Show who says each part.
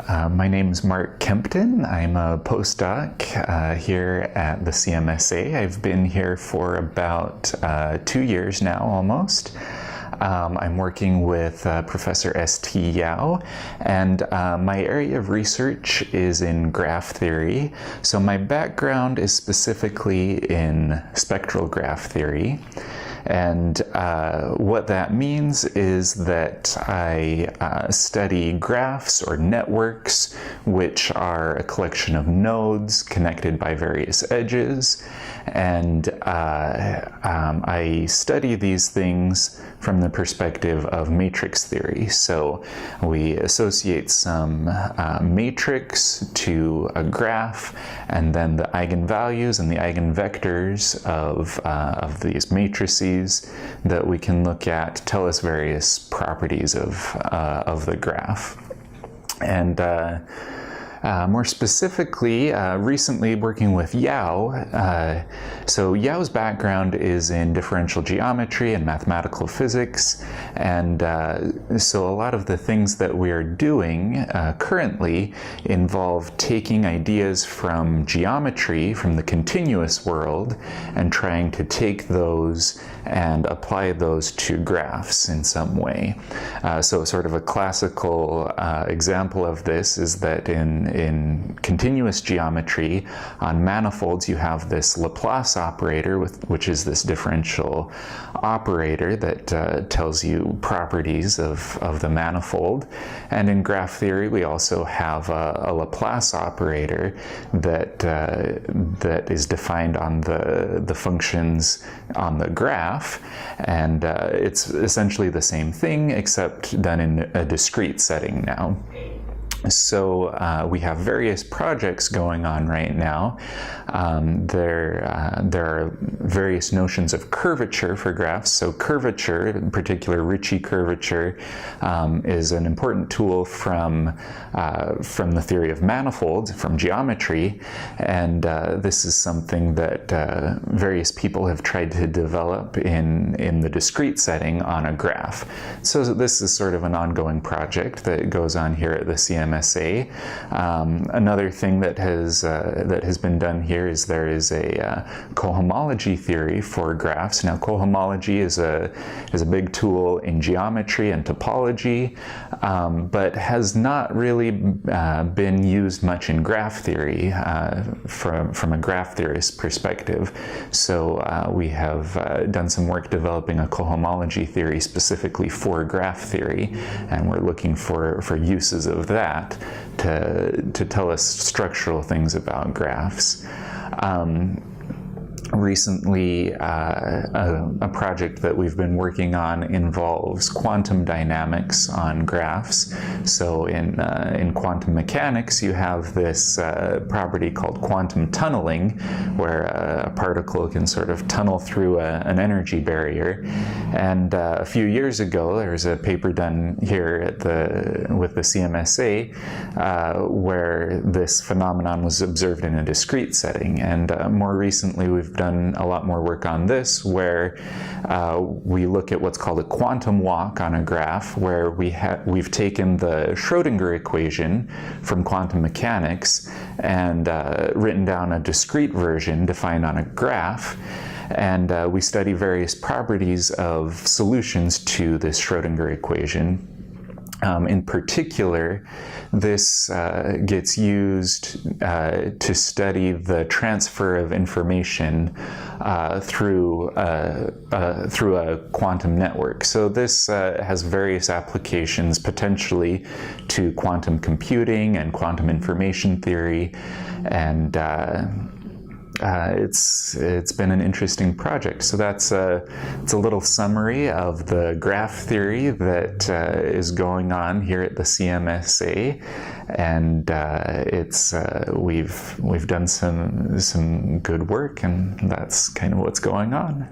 Speaker 1: My name is Mark Kempton. I'm a postdoc here at the CMSA. I've been here for about 2 years now, almost. I'm working with Professor S.T. Yao, and my area of research is in graph theory. So my background is specifically in spectral graph theory. And what that means is that I study graphs or networks, which are a collection of nodes connected by various edges. And I study these things from the perspective of matrix theory. So we associate some matrix to a graph, and then the eigenvalues and the eigenvectors of these matrices that we can look at tell us various properties of the graph. And more specifically, recently working with Yao. So Yao's background is in differential geometry and mathematical physics, and so a lot of the things that we are doing currently involve taking ideas from geometry, from the continuous world, and trying to take those and apply those to graphs in some way. So sort of a classical example of this is that in continuous geometry, on manifolds, you have this Laplace operator, which is this differential operator that tells you properties of the manifold. And in graph theory, we also have a Laplace operator that is defined on the functions on the graph. And it's essentially the same thing, except done in a discrete setting now. So we have various projects going on right now. There are various notions of curvature for graphs. So curvature, in particular Ricci curvature, is an important tool from the theory of manifolds, from geometry, and this is something that various people have tried to develop in the discrete setting on a graph. So this is sort of an ongoing project that goes on here at the CMSA. Another thing that has been done here is there is a cohomology theory for graphs. Now, cohomology is a big tool in geometry and topology, but has not really been used much in graph theory from a graph theorist perspective. So we have done some work developing a cohomology theory specifically for graph theory, and we're looking for uses of that to tell us structural things about graphs. Recently, a project that we've been working on involves quantum dynamics on graphs. So in quantum mechanics, you have this property called quantum tunneling, where a particle can sort of tunnel through an energy barrier. And a few years ago, there was a paper done here with the CMSA where this phenomenon was observed in a discrete setting. And more recently, we've done a lot more work on this, where we look at what's called a quantum walk on a graph, where we've taken the Schrödinger equation from quantum mechanics and written down a discrete version defined on a graph. And we study various properties of solutions to this Schrödinger equation. In particular, this gets used to study the transfer of information through a quantum network. So this has various applications potentially to quantum computing and quantum information theory, and it's been an interesting project. So it's a little summary of the graph theory that is going on here at the CMSA, and we've done some good work, and that's kind of what's going on.